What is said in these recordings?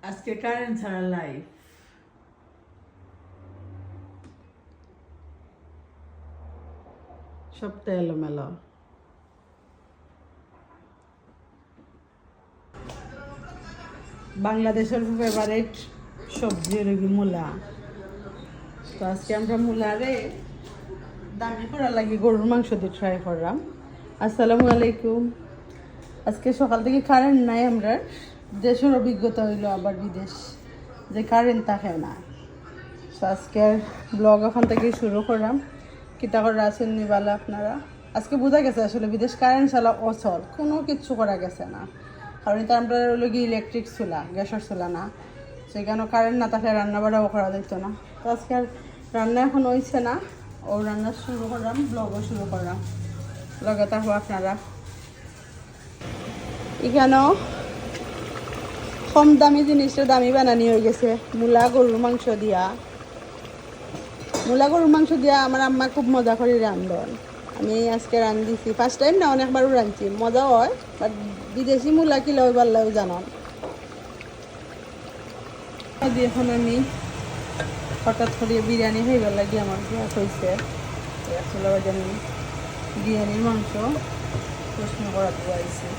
আজকে কারেন্ট ছাড়া লাইভ সবটা এলোমেলো। বাংলাদেশের ফেভারিট সবজি রোগী মূলা। তো আজকে আমরা মূলারে দামি করা লাগে গরুর মাংস দিয়ে ট্রাই করলাম। আসসালামু আলাইকুম। আজকে সকাল থেকে কারেন্ট নাই, আমরা দেশের অভিজ্ঞতা হইলো আবার বিদেশ যে কারেন্ট থাকে না। তো আজকের ব্লগ ওখান থেকে শুরু করলাম। কিতা করে আছেন নিবালা আপনারা? আজকে বোঝা গেছে আসলে বিদেশ কারেন্ট ছাড়া অচল, কোনো কিচ্ছু করা গেছে না। কারণ এটা আমরা হলো কি ইলেকট্রিক চুলা, গ্যাসের চুলা না, সেখানে কারেন্ট না থাকলে রান্না বাড়াও করা যেত না। তো আজকে আর রান্না এখন হয়েছে না, ও রান্না শুরু করলাম, ব্লগও শুরু করলাম। লগে থাকবো আপনারা। এখানেও কম দামি জিনিসটা দামি বানানি হয়ে গেছে। মূলা গরুর মাংস দিয়া, মূলা গরুর মাংস দিয়া আমার আম্মা খুব মজা করে রান্ধন। আমি আজকে রান্ধিছি, ফার্স্ট টাইম না, অনেকবারও রাঁধছি, মজা হয়। বাট বিদেশি মূলা কিলো পারলেও জানান। এখন আমি হঠাৎ করে বিরিয়ানি খাইবার লাগে আমার গ্যাস হয়েছে। আসলে আমি বিরিয়ানির মাংস প্রশ্ন করা দিয়েছি।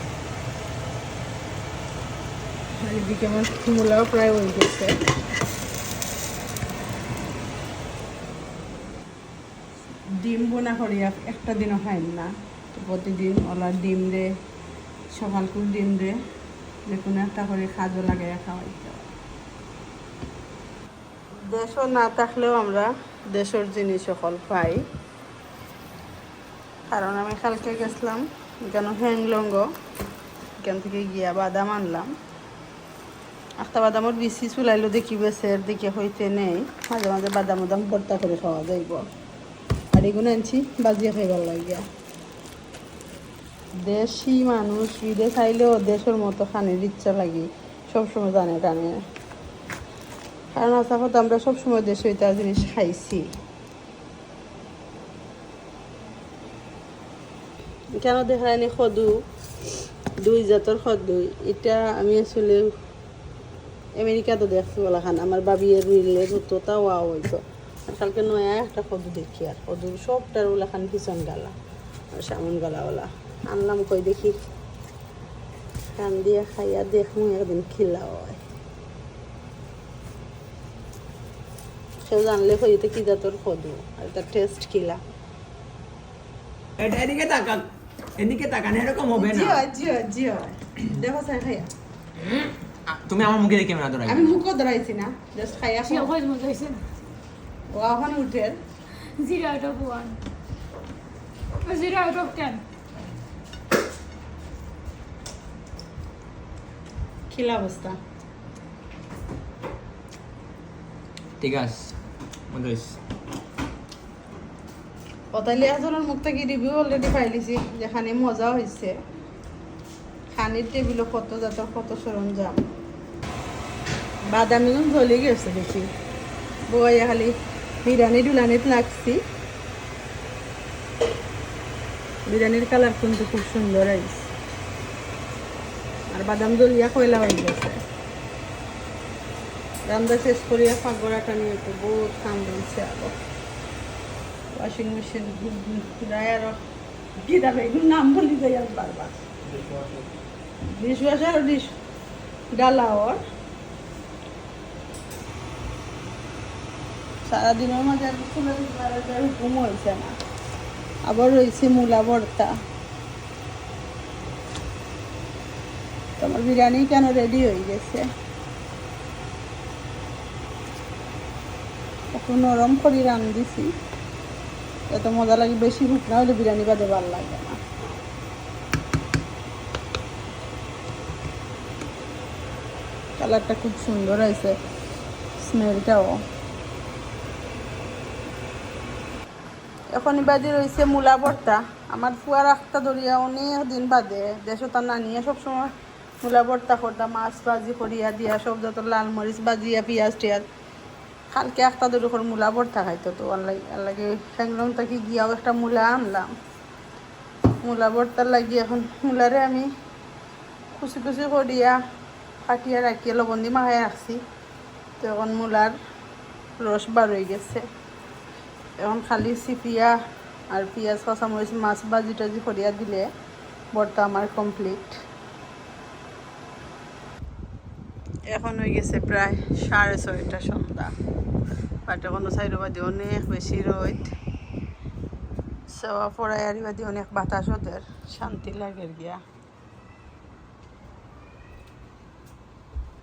এদিকে আমার মূলাও প্রায় হয়ে গেছে। ডিম বোনা করি, একটা দিনও খাই না। তো প্রতিদিন ওলা ডিম রে, সকালকুল ডিম রে যে কোনো একটা করে খাজো লাগাই খাওয়াইতে হয়। দেশও না থাকলেও আমরা দেশের জিনিস সকল পাই। কারণ আমি কালকে গেছিলাম কেন হ্যাংলঙ্গ, এখান থেকে গিয়া বাদাম আনলাম। একটা বাদামর বিচি চুলাইলো দেখি বেছের দিকে হইতে নেই, মাঝে মাঝে বাদাম বাদাম ভর্তা করে খাওয়া যাইব। আর এগুলো আনছি বাজিয়ে খাইবার লাগিয়া। দেশি মানুষ বিদেশ আইলেও দেশের মতো খানের ইচ্ছা লাগে সবসময় জানে টানে। কারণ আশা কথা আমরা সবসময় দেশে ওইটা জিনিস খাইছি। কেন দেখায়নি সদু, দুই জাতের সদু। এটা আমি আসলে আমেরিকাতে দেখছি বলা খান, আমার বাবিয়ে রুইলে তো তাও হইতো। কালকে নয়া একটা সদু দেখি, আর সদুর সবটার ওলা খান ভীষণ গালা আর সামন গালা ওলা আনলাম। কই দেখি কান দিয়ে খাইয়া দেখমু একদিন খিলা হয়। সে জানলে হইতে কি জাতর সদু আর তার টেস্ট খিলা। এটা এদিকে তাকান, এরকম হবে না। দেখো স্যার খাইয়া তুমি আমার মুখে দেখে না ধরাই। আমি মুখও ধরাইছি না, জাস্ট খাইয়া She always was like, ও ওখানে উঠে 0 out of 1. A 0 out of 10. খিলা অবস্থা। ঠিক আছে মধুস। পতাইলে এজনের মুখ থেকে রিভিউ অলরেডি পাইলিছি, যেখানে মজা হয়েছে। খানির টেবিলও কত জাতের কত সরঞ্জাম। বাদামি জ্বলে গেছে দেখি, বইয়া খালি বিরিয়ানি ডুলানিত লাগছি। বিরিয়ানির কালার কিন্তু খুব সুন্দর আইছে, আর বাদাম জ্বলিয়া কয়লা হয়ে গেছে। রান্না শেষ করিয়া পাকড়াটা নিয়ে তো বহুত কাম রয়েছে। আরো ওয়াশিং মেশিন ড্রায়ার গিটার এগুলো নাম বলি যাই আর বারবার। ডিশ ওয়াশার ও ডিশ ডালা ওর সারাদিনের মাঝে আর হুকুম হয়েছে না। আবার রয়েছে মূলা ভর্তা। তোমার বিরিয়ানি কেন রেডি হয়ে গেছে, একটু নরম করে রান্ধিছি, এত মজা লাগে। বেশি হুক না হলে বিরিয়ানি বাদে ভালো লাগে না। কালারটা খুব সুন্দর হয়েছে, স্মেলটাও। এখনই বাদে রয়েছে মূলা ভর্তা। আমার ফুয়া রাখতা ধরিয়া অনেক দিন বাদে দেশও তার নানিয়া সবসময় মূলা ভর্তা করতাম, মাছ ভাজি করিয়া দিয়া সব যত লাল মরিচ বাজিয়া পেঁয়াজ টিয়াজ। কালকে একটা দুটো করে মূলা ভর্তা খাইতো, তো লাগে হ্যাংলং থেকে গিয়াও একটা মূলা আনলাম। মূলা ভর্তার লাগিয়ে এখন মূলারে আমি কুচি কুচি করিয়া কাটিয়ে রাখিয়ে লবণ দিয়ে মাখায় রাখছি। তো এখন মূলার রস বার হয়ে গেছে। এখন খালি সিপিয়া আর পেঁয়াজ কাঁচামরিচ মাছ ভাজি টাজি করিয়া দিলে ভর্তা আমার কমপ্লিট। এখন হয়ে গেছে প্রায় 6:30 সন্ধ্যা। বাট এখনো সাইডো বাদি অনেক বেশি রোদ, সেওয়া পড়ায় আর বাদি অনেক বাতাস, ওদের শান্তি লাগে গিয়া,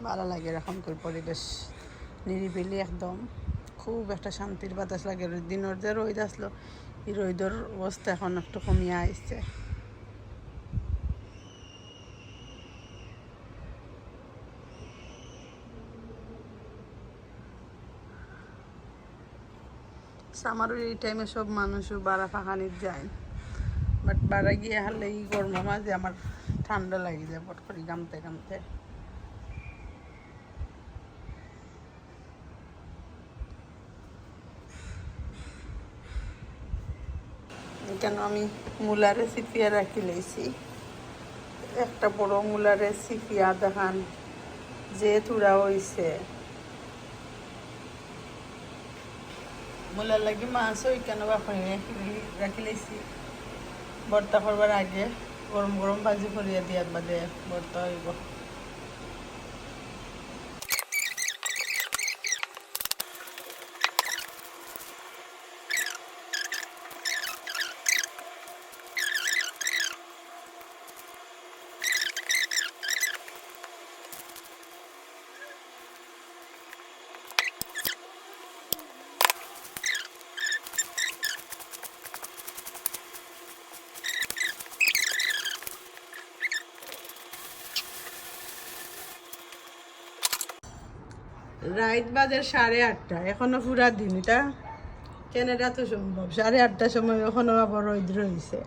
ভালো লাগে এরকমকার পরিবেশ, নিরিবিলি একদম, খুব একটা শান্তির বাতাস লাগে। দিনের যে রোদ আসলো, এই রোদের অবস্থা এখন একটু কমিয়ে আসছে। সামারের এই টাইমে সব মানুষও বাড়া ফাঁকানির যায়, বাট বাড়া গিয়ে হারলে এই গরমের মাঝে আমার ঠান্ডা লাগে যায় পট করে গামতে গামতে। কেন আমি মূলার রেসিপিয়া রাখি লইছি, একটা বড় মূলার রেসিপিয়া দেখান যে তুরা হইছে। মূলার লাগি মাছ ওই কেন রাখি লইছি ভর্তা করবার আগে, গরম গরম ভাজি করিয়া দিয়ার বাদে ভর্তা হইব। রাত বাজে 8:30, এখনো পুরা দিন, এটা কেনাডা তো সম্ভব। 8:30 সময় এখনো আবার রোদ রয়েছে।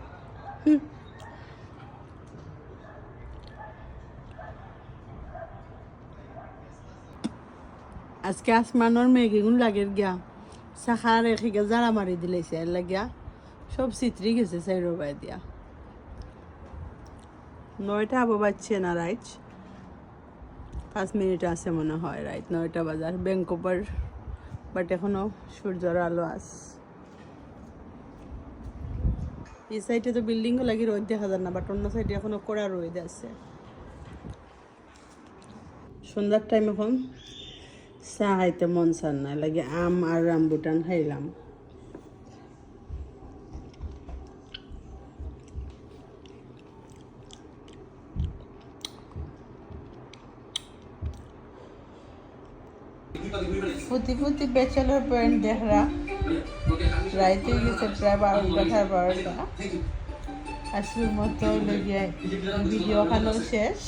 আজকে আসমানোর মেঘেগুন লাগের গিয়া শাখা রেখে গিয়া জারা মারি দিলেছে, এর লাগিয়া সব চিত্রি গেছে সাইডো বাই দিয়া। 9টা আবো বাজছে না, রাইট 5 মিনিট আছে মনে হয়, রাইট 9টা বাজার ব্যাংকোপার, বাট এখনো সূর্যর আলো আস। এই সাইডে তো বিল্ডিংও লাগি রোদ দেখা যায় না, বাট অন্য সাইডে এখনো কড়া রোদ আছে। সন্ধ্যার টাইম এখন চা খাইতে মন চান না, লাগে আম আর রামবুটান খাইলাম। ফুটি ফুটি ব্যাচেলর পয়েন্ট দেখরা রাইতে গেছে প্রায় 12টা 12টা। আজকের মতো লেগে ভিডিও খানো শেষ।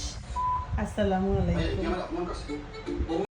আসসালামু আলাইকুম।